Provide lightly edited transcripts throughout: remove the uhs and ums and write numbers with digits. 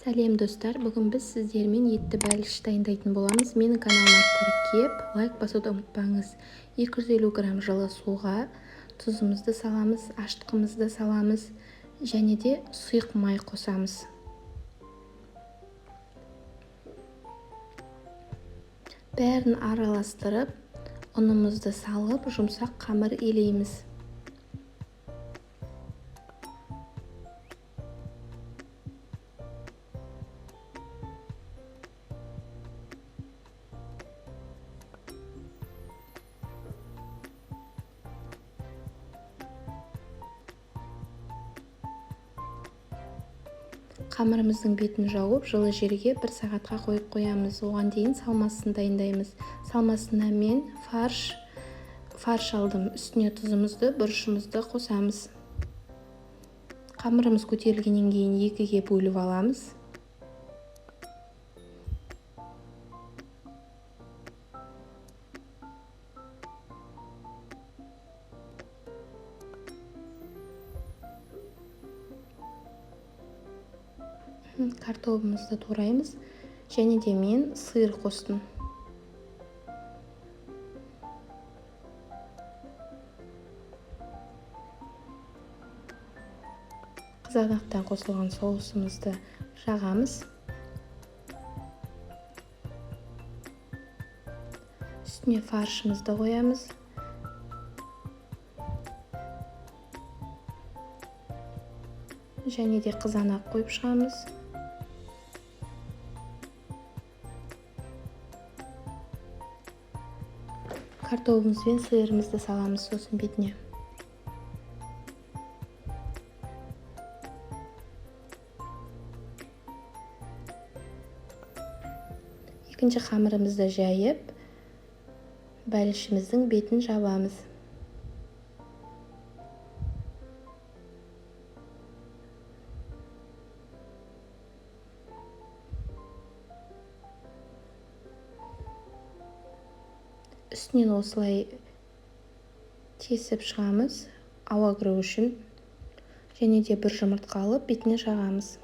Сәлем достар, бүгін біз сіздермен етті бәліш дайындайтын боламыз. Менің каналыма тіркеп, лайк басуды ұмытпаңыз. 250 грамм жылы суға тұзымызды саламыз, ашытқымызды саламыз және де сұйық май қосамыз. Бәрін араластырып, ұнымызды салып, жұмсақ қамыр илейміз. Қамырымыздың бетін жауып, жылы жерге 1 сағатқа қойып қоямыз. Оған дейін салмасын дайындаймыз. Салмасына мен фарш алдым. Үстіне тұзымызды, бұрышымызды қосамыз. Қамырымыз көтерілгеннен кейін 2-ге бөліп аламыз. Картобымызды тураймыз және де мен сиыр қостым. Қызанақтан қосылған соусымызды жағамыз. Үстіне фаршымызды қоямыз. Және де қызанақ қойып шығамыз. Картобымыз бен сиырымызды саламыз сосын бетіне. Екінші қамырымызды жайып, бәлішіміздің бетін жабамыз. Үстінен осылай тесіп шығамыз, ауа кіру үшін. Және де бір жұмыртқа алып, бетіне жағамыз.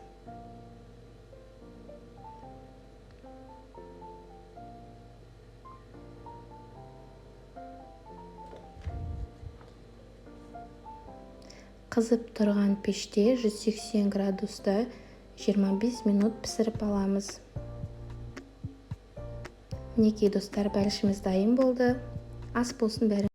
Қызып тұрған пеште 180 градуста 25 минут пісіріп аламыз. Мінекей достар, бәлішіміз дайын болды. Ас болсын бәрі.